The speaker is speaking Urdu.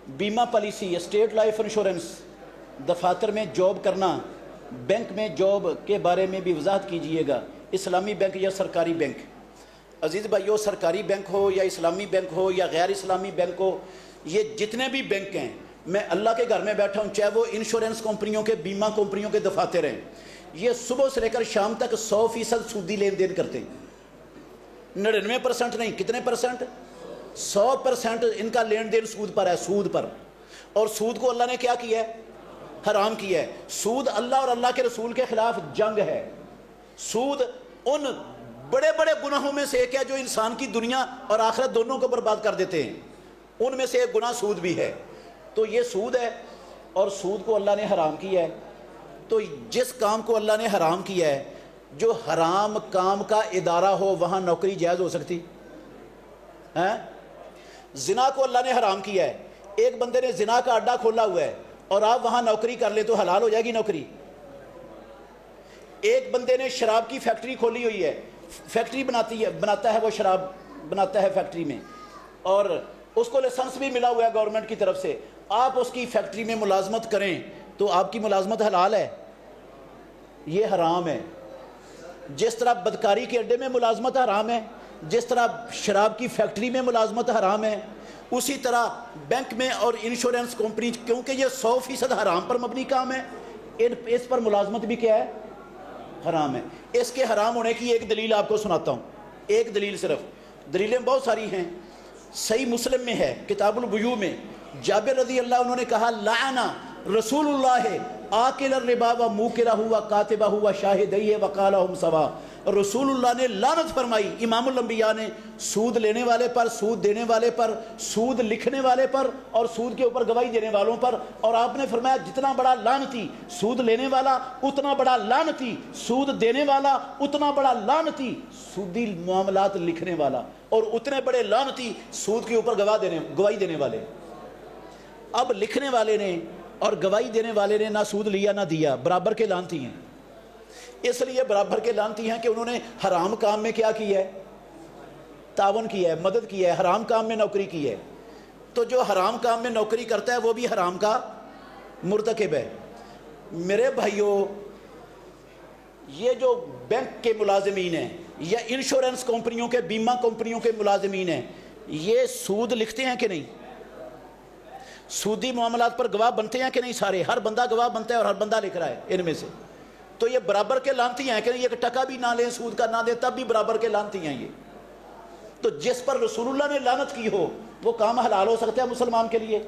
بیمہ پالیسی، اسٹیٹ لائف انشورنس، دفاتر میں جاب کرنا، بینک میں جاب کے بارے میں بھی وضاحت کیجئے گا۔ اسلامی بینک یا سرکاری بینک؟ عزیز بھائیو، سرکاری بینک ہو یا اسلامی بینک ہو یا غیر اسلامی بینک ہو، یہ جتنے بھی بینک ہیں، میں اللہ کے گھر میں بیٹھا ہوں، چاہے وہ انشورنس کمپنیوں کے، بیمہ کمپنیوں کے دفاتر ہیں، یہ صبح سے لے کر شام تک 100% سودی لین دین کرتے ہیں۔ 99% نہیں، کتنے پرسنٹ؟ 100% ان کا لین دین سود پر ہے، سود پر۔ اور سود کو اللہ نے کیا کیا ہے؟ حرام کیا ہے۔ سود اللہ اور اللہ کے رسول کے خلاف جنگ ہے۔ سود ان بڑے بڑے گناہوں میں سے ایک ہے جو انسان کی دنیا اور آخرت دونوں کو برباد کر دیتے ہیں، ان میں سے ایک گناہ سود بھی ہے۔ تو یہ سود ہے، اور سود کو اللہ نے حرام کیا ہے۔ تو جس کام کو اللہ نے حرام کیا ہے، جو حرام کام کا ادارہ ہو، وہاں نوکری جائز ہو سکتی ہے؟ زنا کو اللہ نے حرام کیا ہے، ایک بندے نے زنا کا اڈا کھولا ہوا ہے اور آپ وہاں نوکری کر لیں تو حلال ہو جائے گی نوکری؟ ایک بندے نے شراب کی فیکٹری کھولی ہوئی ہے، فیکٹری بناتا ہے، وہ شراب بناتا ہے فیکٹری میں، اور اس کو لائسنس بھی ملا ہوا ہے گورنمنٹ کی طرف سے، آپ اس کی فیکٹری میں ملازمت کریں تو آپ کی ملازمت حلال ہے؟ یہ حرام ہے۔ جس طرح بدکاری کے اڈے میں ملازمت حرام ہے، جس طرح شراب کی فیکٹری میں ملازمت حرام ہے، اسی طرح بینک میں اور انشورنس کمپنی، کیونکہ یہ 100% حرام پر مبنی کام ہے، اس پر ملازمت بھی کیا ہے؟ حرام ہے۔ اس کے حرام ہونے کی ایک دلیل آپ کو سناتا ہوں، ایک دلیل صرف، دلیلیں بہت ساری ہیں۔ صحیح مسلم میں ہے، کتاب البیوع میں، جابر رضی اللہ عنہ نے کہا لعنا رسول اللہ آکل الربا و موکلہ و کاتبہ و شاہدیہ وقالہم سوا، رسول اللہ نے لعنت فرمائی امام الانبیاء نے سود لینے والے پر، سود دینے والے پر، سود لکھنے والے پر، اور سود کے اوپر گواہی دینے والوں پر، اور آپ نے فرمایا جتنا بڑا لعنتی سود لینے والا اتنا بڑا لعنتی سود دینے والا، اتنا بڑا لعنتی سودی معاملات لکھنے والا، اور اتنے بڑے لعنتی سود کے اوپر گواہی دینے والے۔ اب لکھنے والے نے اور گواہی دینے والے نے نہ سود لیا نہ دیا، برابر کے لعنتی ہیں۔ اس لیے برابر کے لعنتی ہیں کہ انہوں نے حرام کام میں کیا کیا ہے؟ تعاون کیا ہے، مدد کی ہے، حرام کام میں نوکری کی ہے۔ تو جو حرام کام میں نوکری کرتا ہے وہ بھی حرام کا مرتکب ہے۔ میرے بھائیوں، یہ جو بینک کے ملازمین ہیں یا انشورنس کمپنیوں کے، بیمہ کمپنیوں کے ملازمین ہیں، یہ سود لکھتے ہیں کہ نہیں؟ سودی معاملات پر گواہ بنتے ہیں کہ نہیں؟ سارے، ہر بندہ گواہ بنتا ہے اور ہر بندہ لکھ رہا ہے ان میں سے۔ تو یہ برابر کے لعنتی ہیں کہ نہیں؟ ایک ٹکا بھی نہ لیں سود کا، نہ دیں، تب بھی برابر کے لعنتی ہیں یہ۔ تو جس پر رسول اللہ نے لعنت کی ہو وہ کام حلال ہو سکتا ہے مسلمان کے لیے؟